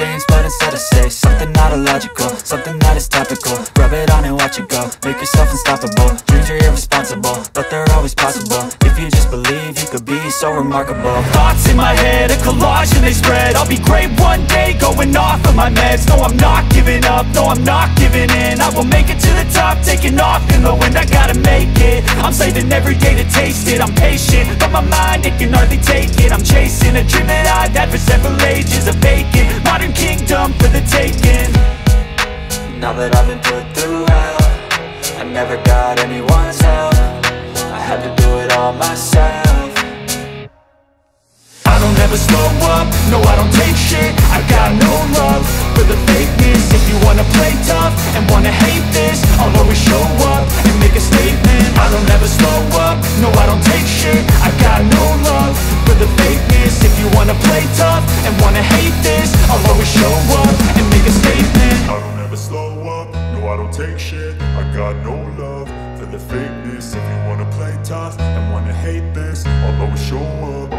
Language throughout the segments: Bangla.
seems, but instead I say something not illogical, something that is topical. Rub it on and watch it go, make yourself unstoppable. Dreams are irresponsible, but they're always possible. If you just believe, you could be so remarkable. Thoughts in my head, a collage and they spread. I'll be great one day, going off of my meds. No, I'm not giving up, no, I'm not giving in. I will make it to the top, taking off in the wind. I gotta make it, I'm saving every day to taste it. I'm patient, but my mind, it can hardly take it. I'm chasing a dream that I've had for several ages. A vacant, modern kingdom for the taking. Now that I've been put through hell, I never got anyone's help. I had to do it all myself. I don't ever slow up, no I don't take shit. I got no love for the fakeness. If you wanna play tough and wanna hate this, I'll always show up and make a statement. I don't ever slow up, no I don't take shit. I got no love for the fakeness. If you wanna play tough and wanna hate this, I'll always show up and make a statement. I don't ever slow up, no I don't take shit. I got no love for the fakeness. If you wanna play tough and wanna hate this, I'll always show up.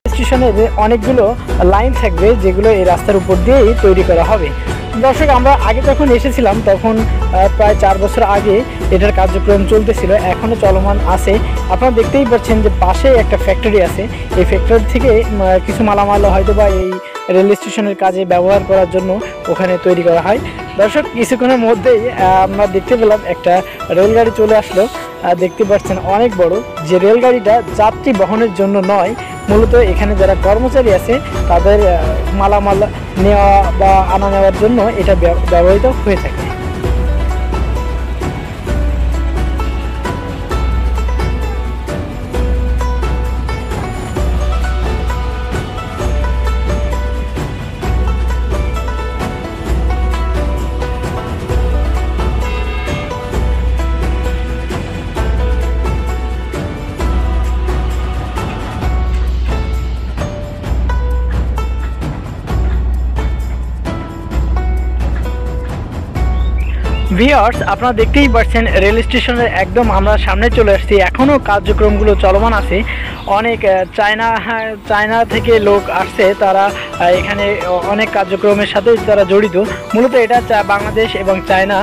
স্টেশনের অনেকগুলো লাইন থাকবে যেগুলো এই রাস্তার উপর দিয়েই তৈরি করা হবে। দর্শক, আমরা আগে যখন এসেছিলাম তখন প্রায় 4 বছর আগে এটার কার্যক্রম চলতেছিল, এখনও চলমান আছে। আপনারা দেখতেই পাচ্ছেন যে পাশে একটা ফ্যাক্টরি আছে, এই ফ্যাক্টরি থেকে কিছু মালামাল হয়তো বা এই রেল স্টেশনের কাজে ব্যবহার করার জন্য ওখানে তৈরি করা হয়। দর্শক, কিছুক্ষণের মধ্যেই আমরা দেখতে পেলাম একটা রেলগাড়ি চলে আসলো। দেখতে পাচ্ছেন অনেক বড়, যে রেলগাড়িটা যাত্রী বহনের জন্য নয়, মূলত এখানে যারা কর্মচারী আছে তাদের মালামাল নেওয়া বা আনা নেওয়ার জন্য এটা ব্যবহৃত হয়ে থাকে। ভিউয়ার্স, আপনারা দেখতেই পাচ্ছেন রেল স্টেশনের একদম আমরা সামনে চলে আসছি। এখনও কার্যক্রমগুলো চলমান আছে। অনেক চায়না থেকে লোক আসছে, তারা এখানে অনেক কার্যক্রমের সাথে তারা জড়িত। মূলত এটা বাংলাদেশ এবং চায়না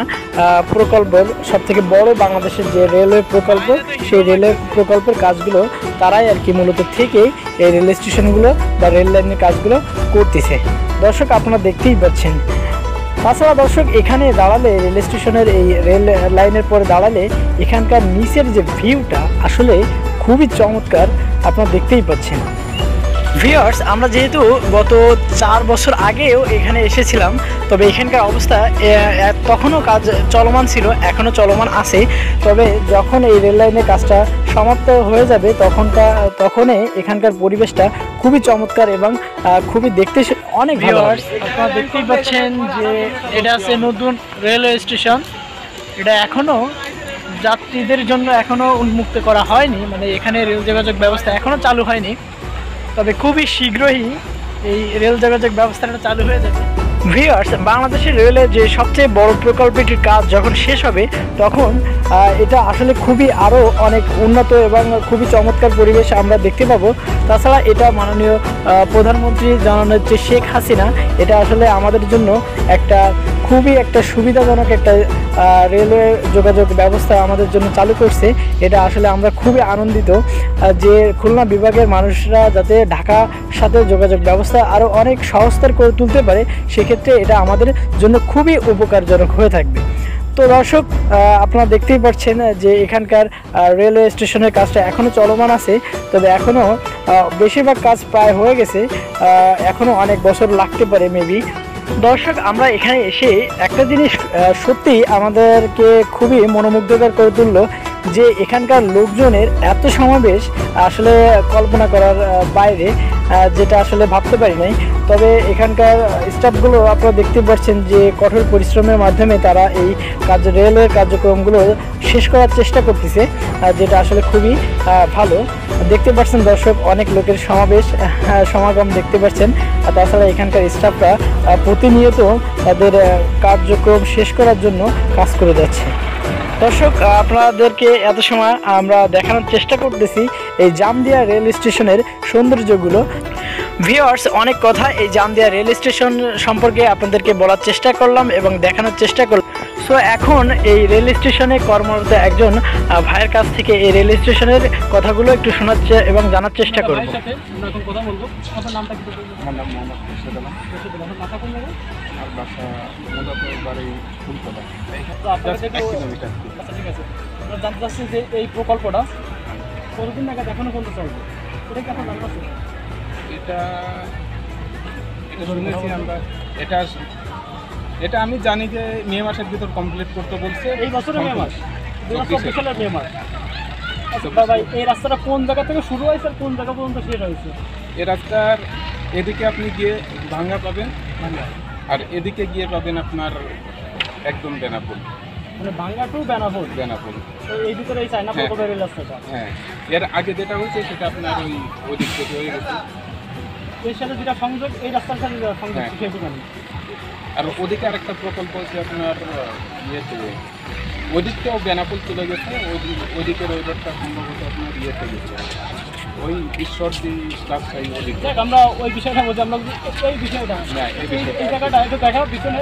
প্রকল্পের সবথেকে বড় বাংলাদেশের যে রেলওয়ে প্রকল্প, সেই রেলওয়ে প্রকল্পের কাজগুলো তারাই আর কি মূলত থেকে এই রেল স্টেশনগুলো বা রেল লাইনের কাজগুলো করতেছে। দর্শক, আপনারা দেখতেই পাচ্ছেন। তাছাড়া দর্শক, এখানে দাঁড়ালে রেল স্টেশনের এই রেল লাইনের পরে দাঁড়ালে এখানকার নিচের যে ভিউটা আসলে খুবই চমৎকার, আপনারা দেখতেই পাচ্ছেন। ভিউয়ার্স, আমরা যেহেতু গত 4 বছর আগেও এখানে এসেছিলাম, তবে এখানকার অবস্থা তখনও কাজ চলমান ছিল, এখনও চলমান আছে। তবে যখন এই রেল লাইনের কাজটা সমাপ্ত হয়ে যাবে তখনই এখানকার পরিবেশটা খুবই চমৎকার এবং খুবই দেখতে অনেক ভালো। ভিউয়ার্স, আপনারা দেখতেই পাচ্ছেন যে এটা আছে নতুন রেলওয়ে স্টেশন। এটা এখনও যাত্রীদের জন্য এখনও উন্মুক্ত করা হয়নি, মানে এখানে রেল যোগাযোগ ব্যবস্থা এখনও চালু হয়নি, তবে খুবই শীঘ্রই এই রেল যোগাযোগ ব্যবস্থাটা চালু হয়ে যাবে। ভিউয়ার্স, বাংলাদেশের রেলের যে সবচেয়ে বড় প্রকল্পটির কাজ যখন শেষ হবে তখন এটা আসলে খুবই আরও অনেক উন্নত এবং খুবই চমৎকার পরিবেশ আমরা দেখতে পাবো। তাছাড়া এটা মাননীয় প্রধানমন্ত্রী জননেত্রী শেখ হাসিনা এটা আসলে আমাদের জন্য খুবই একটা সুবিধাজনক একটা রেলওয়ে যোগাযোগ ব্যবস্থা আমাদের জন্য চালু করছে। এটা আসলে আমরা খুবই আনন্দিত যে খুলনা বিভাগের মানুষরা যাতে ঢাকার সাথে যোগাযোগ ব্যবস্থা আরও অনেক সহজতর করে তুলতে পারে, সেক্ষেত্রে এটা আমাদের জন্য খুবই উপকারজনক হয়ে থাকবে। তো দর্শক, আপনারা দেখতেই পাচ্ছেন যে এখানকার রেলওয়ে স্টেশনের কাজটা এখনও চলমান আছে, তবে এখনও বেশিরভাগ কাজ প্রায় হয়ে গেছে, এখনও অনেক বছর লাগতে পারে মেবি। দর্শক, আমরা এখানে এসে একটা জিনিস সত্যি আমাদেরকে খুবই মনোমুগ্ধকর করে তুললো যে এখানকার লোকজনের এত সমাবেশ আসলে কল্পনা করার বাইরে, যেটা আসলে ভাবতে পারি নাই। তবে এখানকার স্টাফগুলো আপনারা দেখতে পাচ্ছেন যে কঠোর পরিশ্রমের মাধ্যমে তারা এই রেলওয়ের কার্যক্রমগুলো শেষ করার চেষ্টা করতেছে, যেটা আসলে খুবই ভালো। দেখতে পাচ্ছেন দর্শক, অনেক লোকের সমাগম দেখতে পাচ্ছেন। তাছাড়া এখানকার স্টাফরা প্রতিনিয়ত তাদের কার্যক্রম শেষ করার জন্য কাজ করে যাচ্ছে। দর্শক, আপনাদেরকে এত সময় আমরা দেখানোর চেষ্টা করতেছি এই জামদিয়া রেল স্টেশনের সৌন্দর্যগুলো। ভিউয়ার্স, অনেক কথা এই জামদিয়া রেল স্টেশন সম্পর্কে আপনাদেরকে বলার চেষ্টা করলাম এবং দেখানোর চেষ্টা করলাম। সো এখন এই রেল স্টেশনে কর্মরত একজন ভাইয়ের কাছ থেকে এই রেল স্টেশনের কথাগুলো একটু শোনার এবং জানার চেষ্টা করব। জানতে চাচ্ছি যে এই প্রকল্পটা কতদিন নাগাদ এখনো পর্যন্ত চলবে, এটা কি আপনার জানা আছে? এটা আমি জানি যে মে মাসের ভিতর কমপ্লিট করতে বলছে, এই বছরের মে মাস, 2024 সালের মে মাস। ভাই, এই রাস্তাটা কোন জায়গা থেকে শুরু হয়েছে আর কোন জায়গা পর্যন্ত শেষ হয়েছে? এই রাস্তার এদিকে আপনি গিয়ে ভাঙ্গা পাবেন, আর এদিকে গিয়ে পাবেন আপনার একদম বেনাপোল, মানে ভাঙ্গা টু বেনাপোল। এই ভিতরে এই চায়না প্রকল্পের রেল রাস্তাটা। হ্যাঁ, এর আগে যেটা হয়েছে সেটা আপনার ওই দিক থেকে হয়ে গেছে। এর সাথে যেটা সংযোগ, এই রাস্তার সাথে সংযোগ সেটুকু। আর ওদিকে আরেকটা প্রকল্প আছে আপনার ইয়েতে, ওদিকটাও বেনাপোল চলে গেছে, ওদিকের ওই রোডটা সম্ভবত আপনার ইয়েতে গেছে, ওই ঈশ্বরদী রাজশাহী ওদিক। আমরা ওই বিষয়টা বলছি, আমরা এই বিষয়টা এই জায়গাটা একটু দেখা পিছনে।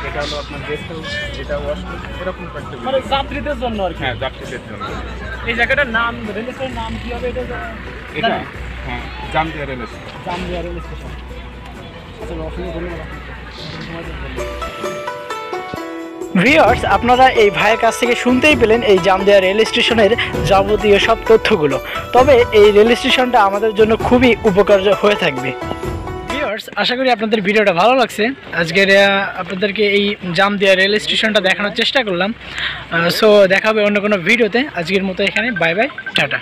এটা হলো আপনার গেস্ট হাউস, এটা ওয়াশরুম, এরকম একটা মানে যাত্রীদের জন্য আর কি। হ্যাঁ, যাত্রীদের জন্য। এই জায়গাটার নাম, রেল স্টেশনের নাম কি হবে এটা? হ্যাঁ, Jamdiya rail station. Jamdiya rail station. আচ্ছা, অসংখ্য ধন্যবাদ। ভিউয়ার্স, আপনারা এই ভাইয়ের কাছ থেকে শুনতেই পেলেন এই জামদিয়া রেল স্টেশনের যাবতীয় সব তথ্যগুলো। তবে এই রেল স্টেশনটা আমাদের জন্য খুবই উপকার হয়ে থাকবে। ভিউয়ার্স, আশা করি আপনাদের ভিডিওটা ভালো লাগছে। আজকের আপনাদেরকে এই জামদিয়া রেল স্টেশনটা দেখানোর চেষ্টা করলাম। সো দেখা হবে অন্য কোনো ভিডিওতে। আজকের মতো এখানে বাই বাই, টাটা।